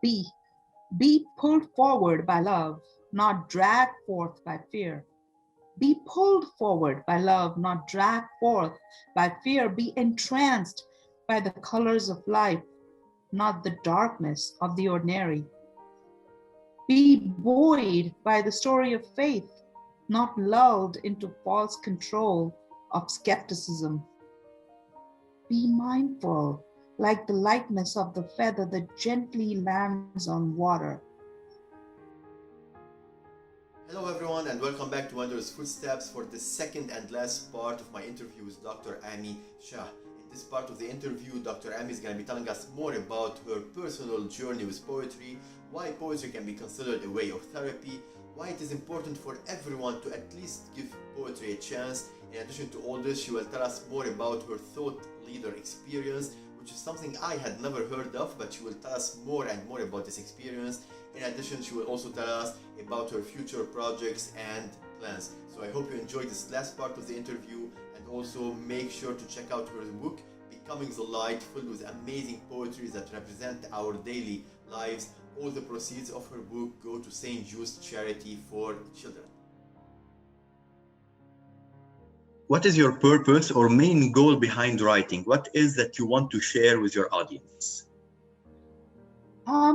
Be, be pulled forward by love, not dragged forth by fear. Be pulled forward by love, not dragged forth by fear. Be entranced by the colors of life, not the darkness of the ordinary. Be buoyed by the story of faith, not lulled into false control of skepticism. Be mindful, like the lightness of the feather that gently lands on water. Hello, everyone, and welcome back to Wanderer's Footsteps for the second and last part of my interview with Dr. Amee Shah. In this part of the interview, Dr. Amee is going to be telling us more about her personal journey with poetry, why poetry can be considered a way of therapy, why it is important for everyone to at least give poetry a chance. In addition to all this, she will tell us more about her thought leader experience, which is something I had never heard of, but she will tell us more and more about this experience. In addition, she will also tell us about her future projects and plans. So I hope you enjoyed this last part of the interview, and also make sure to check out her book, Becoming the Light, filled with amazing poetry that represent our daily lives. All the proceeds of her book go to St. Jude's Charity for Children. What is your purpose or main goal behind writing? What is that you want to share with your audience?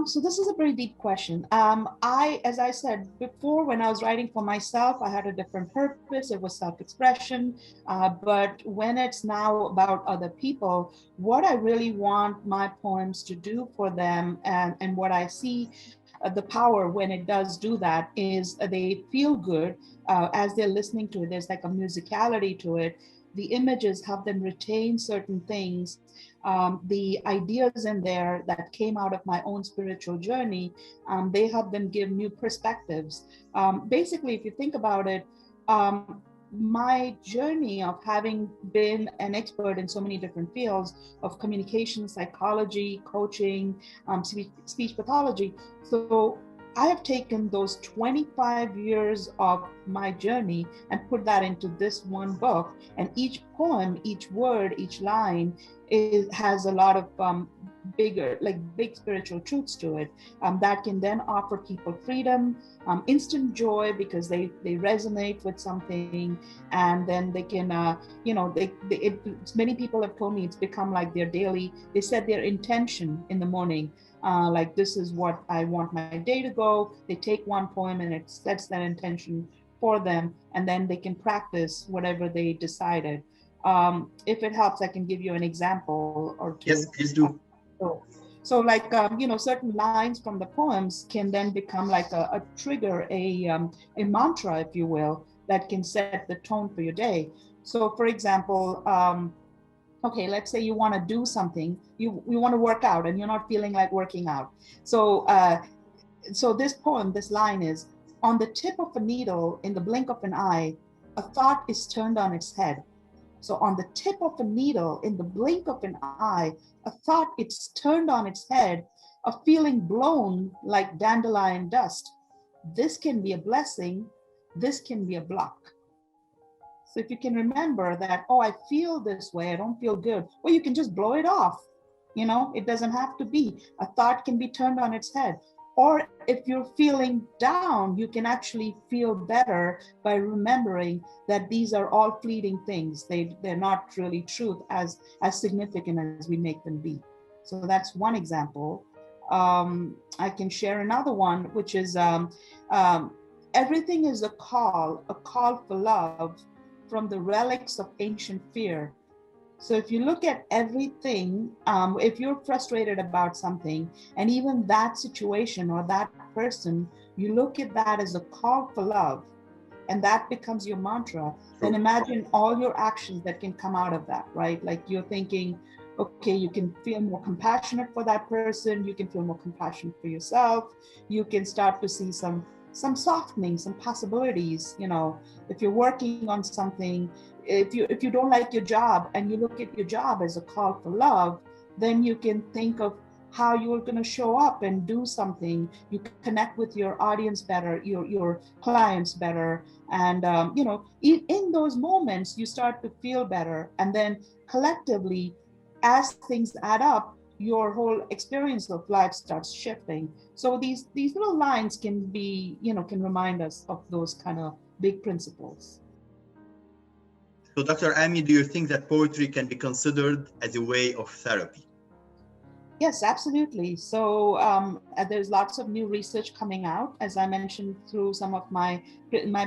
So this is a very deep question. As I said before, when I was writing for myself, I had a different purpose. It was self-expression. But when it's now about other people, what I really want my poems to do for them, and what I see the power when it does do that is they feel good as they're listening to it. There's like a musicality to it. The images help them retain certain things. The ideas in there that came out of my own spiritual journey, they help them give new perspectives. Basically, if you think about it, my journey of having been an expert in so many different fields of communication, psychology, coaching, speech pathology. So I have taken those 25 years of my journey and put that into this one book. And each poem, each word, each line has a lot of big spiritual truths to it that can then offer people freedom, instant joy because they resonate with something, and then they can, many people have told me it's become like their daily, they set their intention in the morning. Like, this is what I want my day to go. They take one poem and it sets that intention for them, and then they can practice whatever they decided. If it helps, I can give you an example or two. Yes, please do. So like, certain lines from the poems can then become like a trigger, a mantra, if you will, that can set the tone for your day. So for example, okay, let's say you want to do something, you want to work out and you're not feeling like working out. So this poem, this line is, on the tip of a needle, in the blink of an eye, a thought is turned on its head. So on the tip of a needle, in the blink of an eye, a thought is turned on its head, a feeling blown like dandelion dust. This can be a blessing, this can be a block. So if you can remember that, oh, I feel this way, I don't feel good, well, you can just blow it off. It doesn't have to be. A thought can be turned on its head. Or if you're feeling down, you can actually feel better by remembering that these are all fleeting things. They're not really truth as significant as we make them be. So that's one example. I can share another one, which is everything is a call for love from the relics of ancient fear. So if you look at everything, if you're frustrated about something, and even that situation or that person, you look at that as a call for love, and that becomes your mantra, then imagine all your actions that can come out of that, right? Like, you're thinking, okay, you can feel more compassionate for that person, you can feel more compassionate for yourself, you can start to see some softening, some possibilities. If you're working on something, if you don't like your job and you look at your job as a call for love, then you can think of how you're going to show up and do something. You connect with your audience better, your clients better, and in those moments you start to feel better, and then collectively, as things add up, your whole experience of life starts shifting. So these little lines can be, can remind us of those kind of big principles. So, Dr. Amee, do you think that poetry can be considered as a way of therapy? Yes, absolutely. So there's lots of new research coming out, as I mentioned through some of my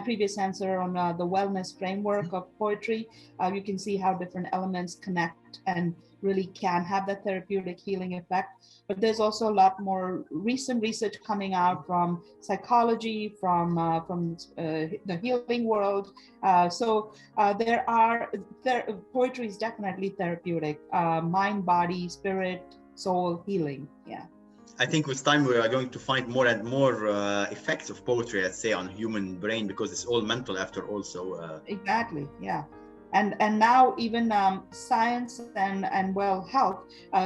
previous answer on the wellness framework of poetry. You can see how different elements connect and really can have that therapeutic healing effect. But there's also a lot more recent research coming out from psychology, from the healing world. Poetry is definitely therapeutic, mind, body, spirit, soul healing. Yeah. I think with time we are going to find more and more effects of poetry, let's say, on human brain, because it's all mental after all. So exactly, yeah. And now even science and health,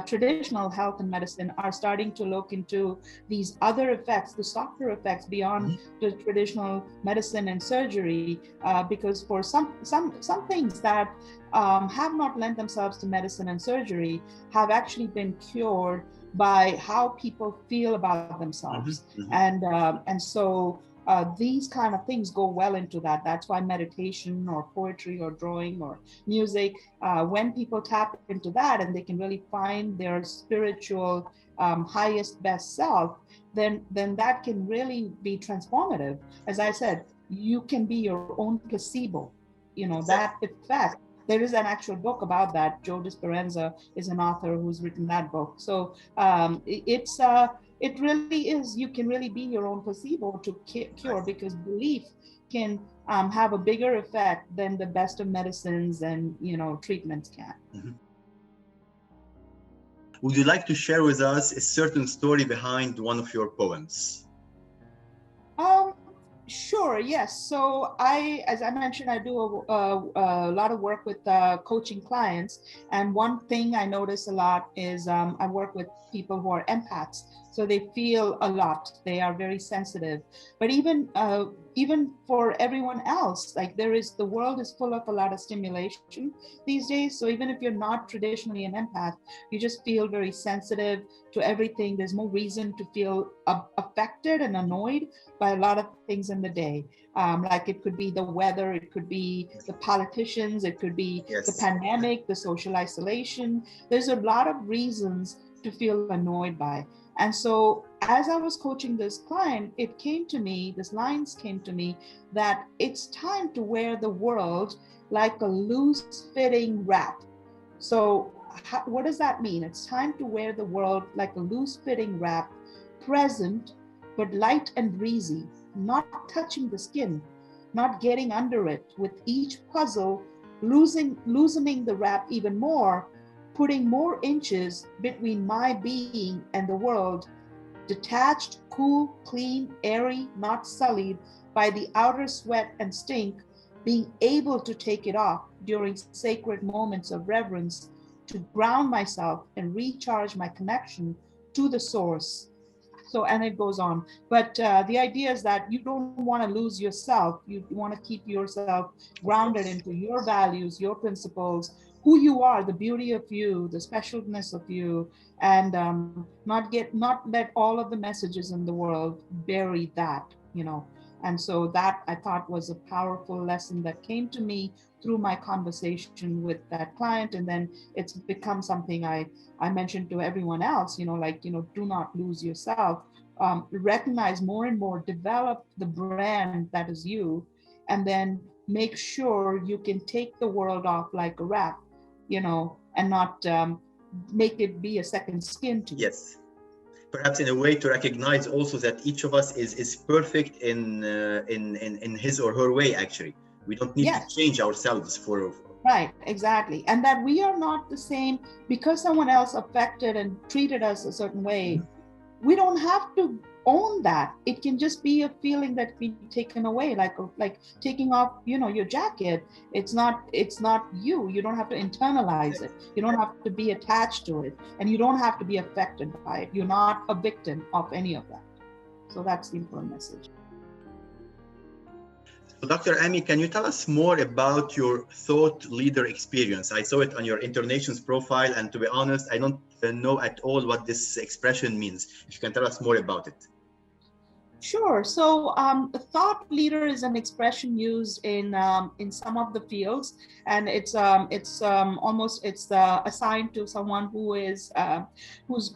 traditional health and medicine are starting to look into these other effects, the softer effects beyond the traditional medicine and surgery, because for some things that have not lent themselves to medicine and surgery have actually been cured by how people feel about themselves. And so these kind of things go well into that. That's why meditation or poetry or drawing or music, when people tap into that and they can really find their spiritual highest best self, then that can really be transformative. As I said, you can be your own placebo, that effect. There is an actual book about that. Joe Dispenza is an author who's written that book. So it really is, you can really be your own placebo to cure, because belief can have a bigger effect than the best of medicines and treatments can. Would you like to share with us a certain story behind one of your poems? Sure, yes. So as I mentioned, I do a lot of work with coaching clients. And one thing I notice a lot is I work with people who are empaths. So they feel a lot. They are very sensitive. But even for everyone else, like the world is full of a lot of stimulation these days. So even if you're not traditionally an empath, you just feel very sensitive to everything. There's more reason to feel affected and annoyed by a lot of things in the day. Like it could be the weather, it could be the politicians, it could be the pandemic, the social isolation. There's a lot of reasons to feel annoyed by. And so as I was coaching this client, these lines came to me that it's time to wear the world like a loose fitting wrap. So what does that mean? It's time to wear the world like a loose fitting wrap, present, but light and breezy, not touching the skin, not getting under it, with each puzzle loosening the wrap even more, putting more inches between my being and the world, detached, cool, clean, airy, not sullied by the outer sweat and stink, being able to take it off during sacred moments of reverence, to ground myself and recharge my connection to the source. So, and it goes on. But the idea is that you don't want to lose yourself. You want to keep yourself grounded into your values, your principles, who you are, the beauty of you, the specialness of you, and not let all of the messages in the world bury that. And so that I thought was a powerful lesson that came to me through my conversation with that client. And then it's become something I mentioned to everyone else, do not lose yourself. Recognize more and more, develop the brand that is you, and then make sure you can take the world off like a wrap, and not make it be a second skin to you. Yes. Perhaps in a way to recognize also that each of us is perfect in his or her way, actually. We don't need to change ourselves for... Right, exactly. And that we are not the same because someone else affected and treated us a certain way. We don't have to own that. It can just be a feeling that can be taken away, like taking off, your jacket. It's not you. You don't have to internalize it. You don't have to be attached to it, and you don't have to be affected by it. You're not a victim of any of that. So that's the important message. So Dr. Amee, can you tell us more about your thought leader experience? I saw it on your internations profile, and to be honest, I don't know at all what this expression means. If you can tell us more about it. Sure. So, a thought leader is an expression used in some of the fields, and it's assigned to someone who's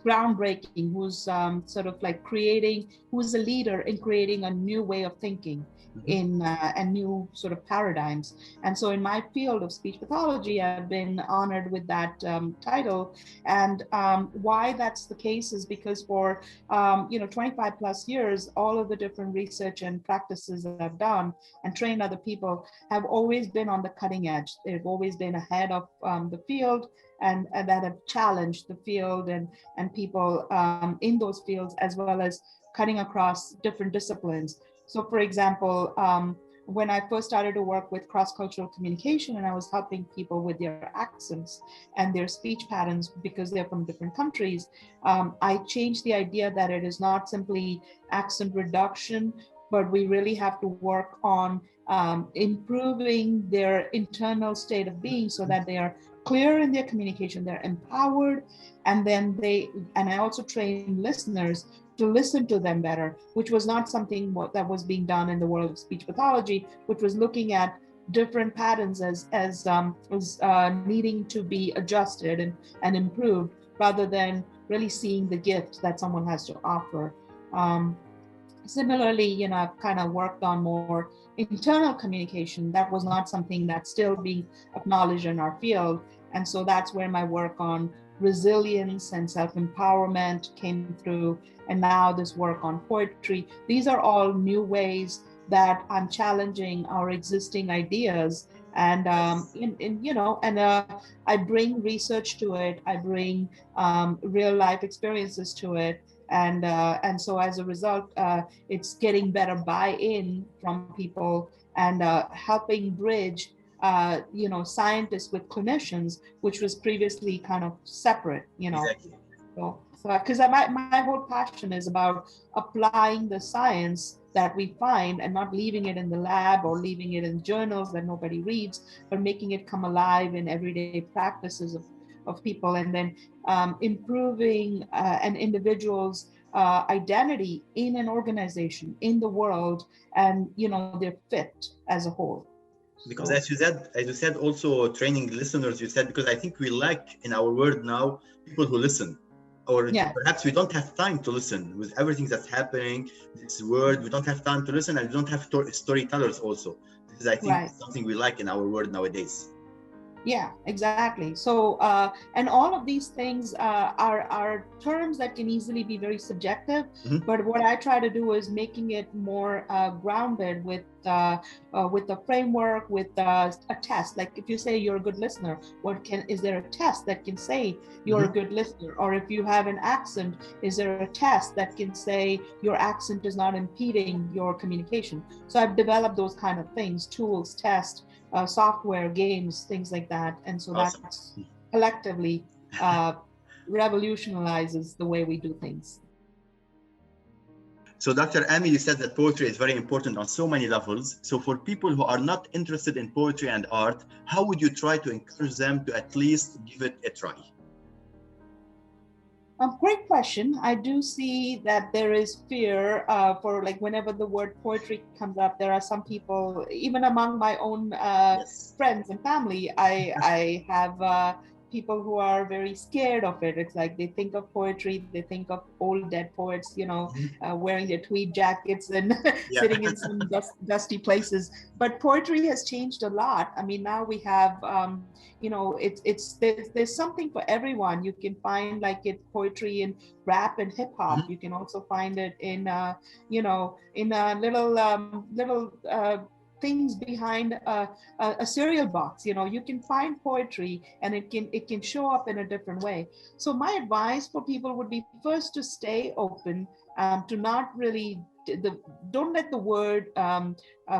groundbreaking, who's sort of like creating, who's a leader in creating a new way of thinking Mhm. in and new sort of paradigms. And so, in my field of speech pathology, I've been honored with that title. And why that's the case is because for 25 plus years, all of the different research and practices that I've done and trained other people have always been on the cutting edge. They've always been ahead of the field and that have challenged the field and people in those fields, as well as cutting across different disciplines. So, for example, when I first started to work with cross-cultural communication and I was helping people with their accents and their speech patterns because they're from different countries, I changed the idea that it is not simply accent reduction, but we really have to work on improving their internal state of being so that they are clear in their communication, they're empowered, and I also train listeners to listen to them better, which was not something that was being done in the world of speech pathology, which was looking at different patterns as needing to be adjusted and improved rather than really seeing the gift that someone has to offer. Um, Similarly, I've kind of worked on more internal communication. That was not something that's still being acknowledged in our field. And so that's where my work on resilience and self-empowerment came through. And now this work on poetry. These are all new ways that I'm challenging our existing ideas. And Yes. I bring research to it. I bring real life experiences to it, and so as a result, it's getting better buy-in from people and helping bridge scientists with clinicians, which was previously kind of separate. Exactly. So because my whole passion is about applying the science that we find and not leaving it in the lab or leaving it in journals that nobody reads, but making it come alive in everyday practices of people, and then improving an individual's identity in an organization, in the world, and their fit as a whole. Because So as you said, also training listeners, you said, because I think we lack in our world now people who listen, or yeah, perhaps we don't have time to listen with everything that's happening. This world, we don't have time to listen, and we don't have storytellers also. This is, I think, right. something we lack in our world nowadays. Yeah, exactly. So, and all of these things are terms that can easily be very subjective. Mhm. But what I try to do is making it more grounded with a framework, with a test. Like if you say you're a good listener, is there a test that can say you're a Mhm. good listener? Or if you have an accent, is there a test that can say your accent is not impeding your communication? So I've developed those kind of things, tools, tests, software, games, things like that. And so Awesome. that's collectively uh, revolutionizes the way we do things. So, Dr. Amee, you said that poetry is very important on so many levels. So, for people who are not interested in poetry and art, how would you try to encourage them to at least give it a try? Great question. I do see that there is fear for like whenever the word poetry comes up, there are some people, even among my own Yes. friends and family, I have people who are very scared of it. It's like they think of poetry, they think of old dead poets, Mhm. wearing their tweed jackets and Yeah. sitting in some dusty places. But poetry has changed a lot. I mean, now we have there's something for everyone. You can find like it poetry in rap and hip hop. Mhm. You can also find it in little things behind a cereal box. You can find poetry and it can show up in a different way. So my advice for people would be first to stay open, to not really don't let the word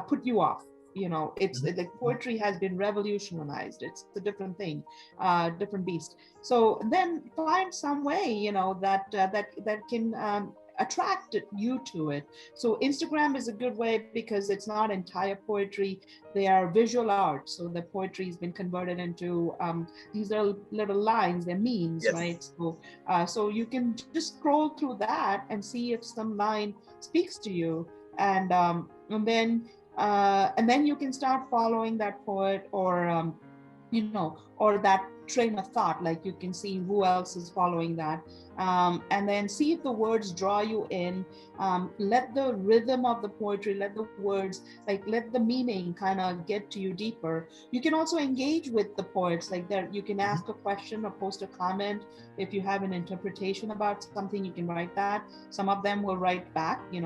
put you off. It's Mhm. like poetry has been revolutionized. It's a different thing, different beast. So then find some way that can attract you to it. So Instagram is a good way because it's not entire poetry. They are visual art. So the poetry has been converted into these are little lines, they're memes, right? Yes. So you can just scroll through that and see if some line speaks to you, and then you can start following that poet, or or that train of thought. Like you can see who else is following that, and then see if the words draw you in. Let the rhythm of the poetry, let the words, like let the meaning kind of get to you deeper. You can also engage with the poets, like there you can ask a question or post a comment. If you have an interpretation about something, you can write that. Some of them will write back. You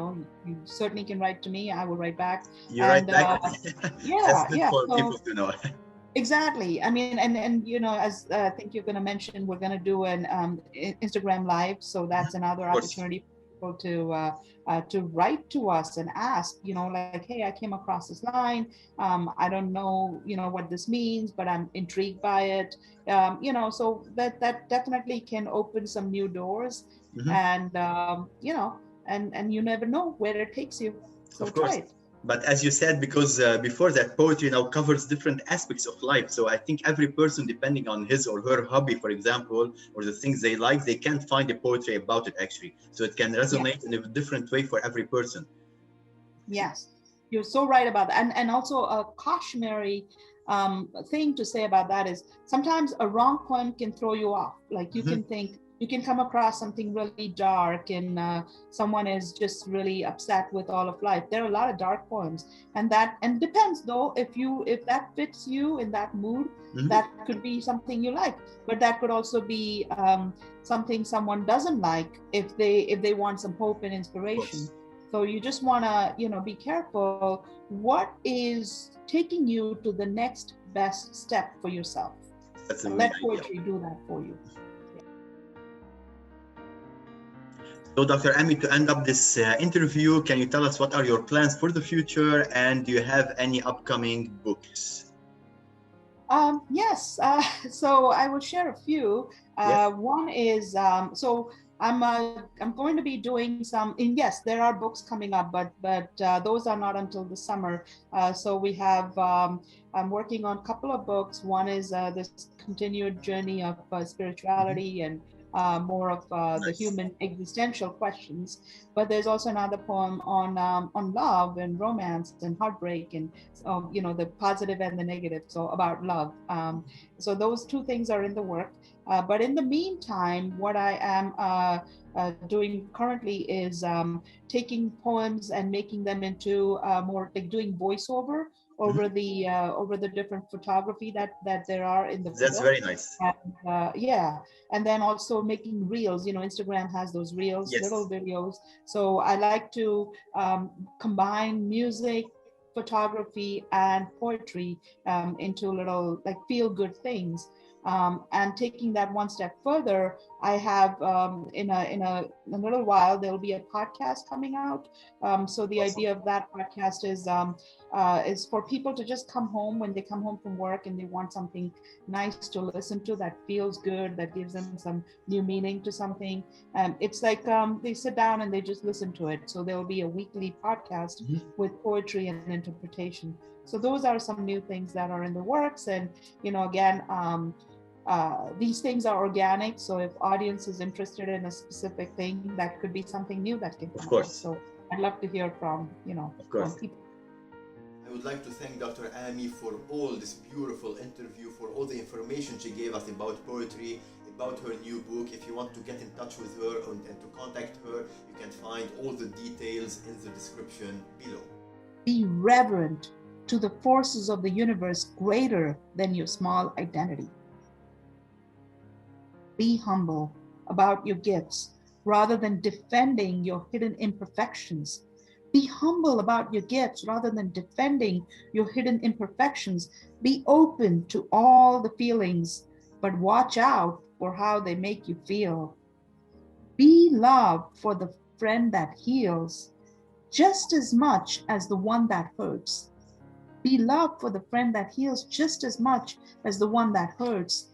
certainly can write to me, I will write back. You write And back. That's yeah, good yeah. for So people to know. exactly. I mean, and as I think you're going to mention, we're going to do an Instagram live, so that's another Of course. opportunity for people to write to us and ask, like, hey, I came across this line. I don't know, what this means, but I'm intrigued by it. So that definitely can open some new doors, Mhm. and and you never know where it takes you. So Of try course. it. But as you said, because before that, poetry now covers different aspects of life. So I think every person, depending on his or her hobby, for example, or the things they like, they can find a poetry about it actually. So it can Yeah. resonate in a different way for every person. Yes, you're so right about that. And also a cautionary thing to say about that is sometimes a wrong poem can throw you off. Like Mhm. you can come across something really dark, and someone is just really upset with all of life. There are a lot of dark poems, and depends though, if that fits you in that mood, Mhm. that could be something you like. But that could also be something someone doesn't like if they want some hope and Of inspiration. course. So you just want to, be careful. What is taking you to the next best step for yourself? That's the And main let idea. poetry do that for you. So, Dr. Ami, to end up this interview, can you tell us what are your plans for the future, and do you have any upcoming books? Yes, so I will share a few. Yes. One is so I'm going to be doing some. And yes, there are books coming up, but those are not until the summer. So we have I'm working on a couple of books. One is this continued journey of Mhm. spirituality and more of the Nice. human existential questions. But there's also another poem on love and romance and heartbreak, and the positive and the negative, so about love. So those two things are in the work. But in the meantime, what I am doing currently is taking poems and making them into more like doing voiceover Mhm. over the different photography that there are in the That's book. very nice. And yeah, and then also making reels. Instagram has those reels, little Yes. videos. So I like to combine music, photography, and poetry into little like feel good things. And taking that one step further, I have in a little while there'll be a podcast coming out. So the Awesome. idea of that podcast is for people to just come home when they come home from work and they want something nice to listen to that feels good, that gives them some new meaning to something. It's like they sit down and they just listen to it. So there will be a weekly podcast Mhm. with poetry and interpretation. So those are some new things that are in the works. And again, these things are organic. So if audience is interested in a specific thing, that could be something new that can Of come out. course. So I'd love to hear from Of from course. people. I would like to thank Dr. Ami for all this beautiful interview, for all the information she gave us about poetry, about her new book. If you want to get in touch with her and to contact her, you can find all the details in the description below. Be reverent to the forces of the universe greater than your small identity. Be humble about your gifts rather than defending your hidden imperfections. Be humble about your gifts rather than defending your hidden imperfections. Be open to all the feelings, but watch out for how they make you feel. Be love for the friend that heals just as much as the one that hurts. Be love for the friend that heals just as much as the one that hurts.